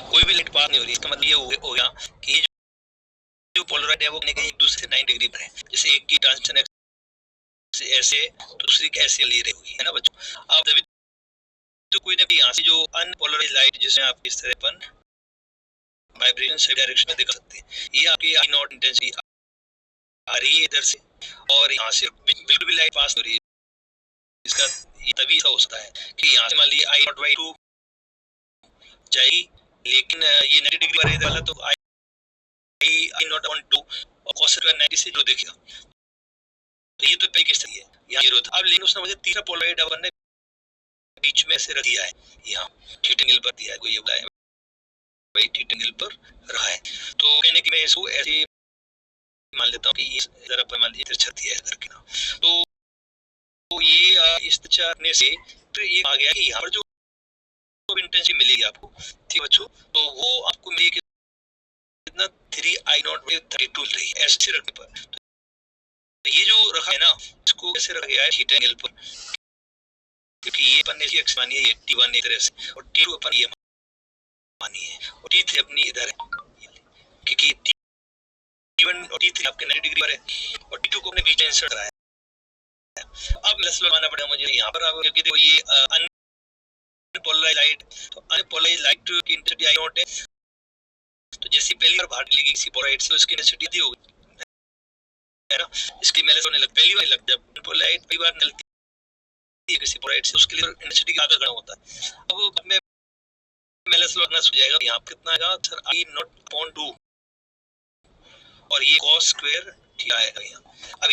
कोई भी light pass नहीं हो रही, इसका मतलब ये हो गया कि जो पोलराइड है वो कहीं एक दूसरे से 90 डिग्री पर है। जैसे एक की ट्रांसमिशन ऐसे दूसरी की ऐसे ले रही होगी, है ना बच्चों। अब जब तो कोई ना भी यहाँ से जो अनपोलराइज लाइट जिसे आप इस तरह अपन वाइब्रेशन से डायरेक्शन में दिखा सकते हैं, ये आपकी आई नॉट इंटेंसिटी आ रही है इधर से, और यहाँ से बिल्कुल भी लाइट पास हो रही है। इसका ये तभी ऐसा हो सकता है कि यहाँ से मान लीजिए आई नॉट बाई 2 जाएगी, लेकिन ये 90 डिग्री पर इधर वाला तो आई नॉट ऑन 2 और cos स्क्वायर 90 से जो देखेगा, तो ये तो पहले किस तरह है यहाँ 0 था। अब लेकिन उसने मुझे तीसरा पोलराइड अपन ने बीच में से रख दिया है, यहाँ थीटा एंगल पर दिया है, कोई ये बोला है भाई थीटा एंगल पर रहा है। तो कहने की मैं इसको ऐसे मान लेता हूँ कि इधर अपन मान लीजिए तिरछा दिया है करके ना, तो ये इस तिरछा रखने से तो ये आ गया कि यहाँ पर जो इंटेंसिटी मिलेगी आपको, ठीक बच्चों, तो वो आपको मिलेगी कितना 3I0/32 मिल रही है ऐसे रखने पर। तो ये जो रखा है ना, इसको ऐसे रखा गया है थीटा एंगल पर, क्योंकि ये अपन ने एक्स मानी है, ये T1 एक तरह से, और T2 अपन ये मानी है, और T3 अपनी इधर है, क्योंकि T1 और T3 आपके 90 डिग्री पर है, और T2 को अपने बीच में इंसर्ट कराया। अब लेस लगाना पड़ेगा मुझे यहाँ पर, अब क्योंकि देखो ये अनपोलराइज लाइट, तो अनपोलराइज लाइट की इंटेंसिटी आई नॉट है, तो जैसे पहली बार बाहर निकलेगी किसी पोलराइड से उसकी इंटेंसिटी दी होगी, है ना, इसकी मेलेस होने लग पहली बार लग, जब पोलराइड पहली बार निकलती है किसी पोलराइड से उसके लिए इंटेंसिटी का आधा गणा होता है। अब मैं मेलेस लगना हो जाएगा, यहाँ कितना आएगा सर आई नॉट अपॉन 2, और ये cos स्क्वायर थीटा आएगा यहाँ। अब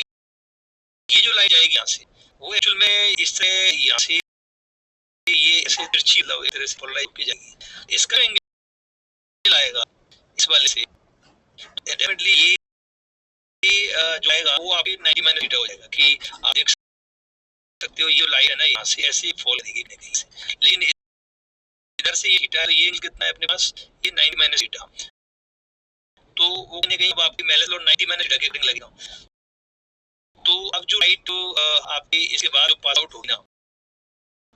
ये जो लाइन जाएगी यहाँ से, वो एक्चुअल में इस तरह यहाँ से ये ऐसे तिरछी एक तरह से पोलराइज की जाएगी, इसका एंगल आएगा इस वाले से, डेफिनेटली ये जो आएगा वो आपके 90 माइनस थीटा हो जाएगा, कि आप देख सकते हो ये लाइन है ना यहाँ से ऐसे फॉल करेगी कहीं से, लेकिन इधर से ये थीटा, ये कितना है अपने पास, ये 90 माइनस थीटा, तो वो कहीं आपकी मेलेस और 90 माइनस थीटा के लगेगा। तो अब जो लाइट तो आपके इसके बाद जो पास आउट होगी ना,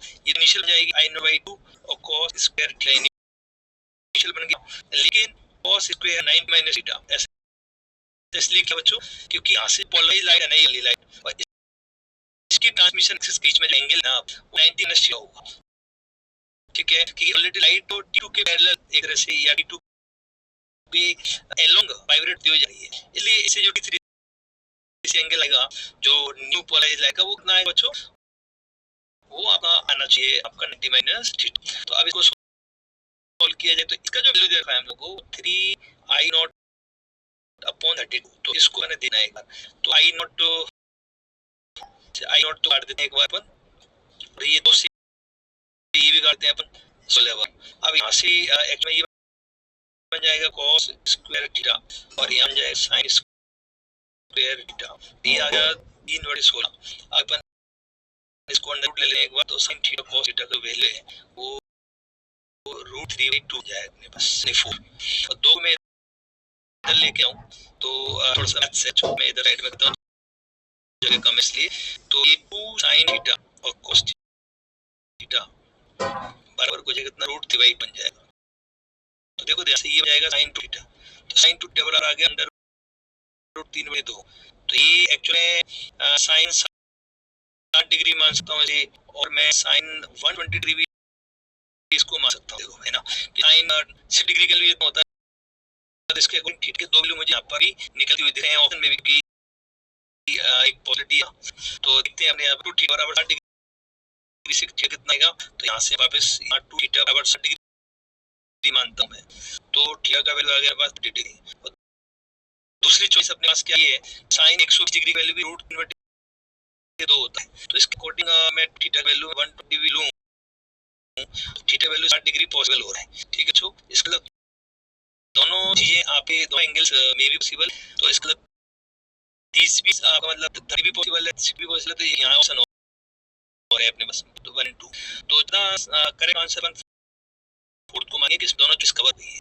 ये इनिशियल बन जाएगी I0/2 और cos स्क्वायर थीटा इनिशियल बन गया, लेकिन cos स्क्वायर 90 माइनस थीटा ऐसे, इसलिए क्या बच्चों, क्योंकि यहाँ से पोलराइज लाइट है ना ये लाइट, और इसकी ट्रांसमिशन एक्सिस के बीच में जो एंगल ना वो 90 माइनस थीटा होगा, ठीक है, क्योंकि ऑलरेडी लाइट तो T2 के पैरेलल एक तरह से या T2 के अलोंग वाइब्रेट हो जा रही है, इसलिए इसे जो T3 से एंगल आएगा जो न्यू पोलराइज लाइट का वो कितना आएगा बच्चों, वो आपका आना चाहिए आपका 90 माइनस थीटा। तो अब इसको सॉल्व किया जाए तो इसका जो वैल्यू देखा है हम लोग को 3I0/32, तो इसको मैंने देना है एक बार, तो I0 तो काट देते हैं एक बार अपन, और ये दो से ये भी काटते हैं अपन 16 बार। अब यहाँ से एक्चुअली ये बन जाएगा cos स्क्वायर थीटा, और यहाँ बन जाएगा sin स्क्वायर थीटा, ये आ गया 3/16। अपन इसको अंडर रूट ले लें एक बार, तो sin थीटा cos थीटा का वैल्यू है वो √3/2 जाएगा अपने पास 4, और 2 में इधर लेके आऊं तो थोड़ा सा मैथ्स है मैं इधर राइट में करता हूं जगह कम इसलिए, तो ये 2 sin थीटा और cos थीटा बराबर हो जाएगा कितना √3/8 बन जाएगा। तो देखो जैसे ये हो जाएगा sin 2 थीटा, तो sin 2 थीटा बराबर आ गया अंडर √3/2, तो ये एक्चुअली sin 60 डिग्री मान सकता हूँ इसे, और मैं sin 120 डिग्री इसको मान सकता हूँ, देखो है ना, sin 60 डिग्री के लिए होता है, तो इसके अकॉर्डिंग थीटा के दो वैल्यू मुझे यहाँ पर भी निकलती हुई दिख रहे हैं ऑप्शन में भी, एक पॉजिटिव, तो देखते हैं अपने 2 थीटा बराबर 60 डिग्री से कितना आएगा, तो यहाँ से वापस 2 थीटा बराबर 60 डिग्री मानता हूँ मैं, तो थीटा का वैल्यू आ गया पास 30 डिग्री। दूसरी चॉइस अपने पास क्या है, sin 120 डिग्री वैल्यू भी √3/2 होता है, तो इसके अकॉर्डिंग मैं थीटा वैल्यू 120 भी लूं, थीटा वैल्यू 60 डिग्री पॉसिबल हो रहा है, ठीक है। तो इसका मतलब दोनों चीजें आपके दोनों एंगल्स में भी पॉसिबल, तो इसका मतलब 30 भी आपका मतलब 30 भी पॉसिबल है, 60 भी पॉसिबल है, तो यहाँ ऑप्शन हो रहा है अपने पास, तो 1 and 2, तो इतना करेक्ट आंसर 4 को मांगे कि दोनों चीज कवर हुई है।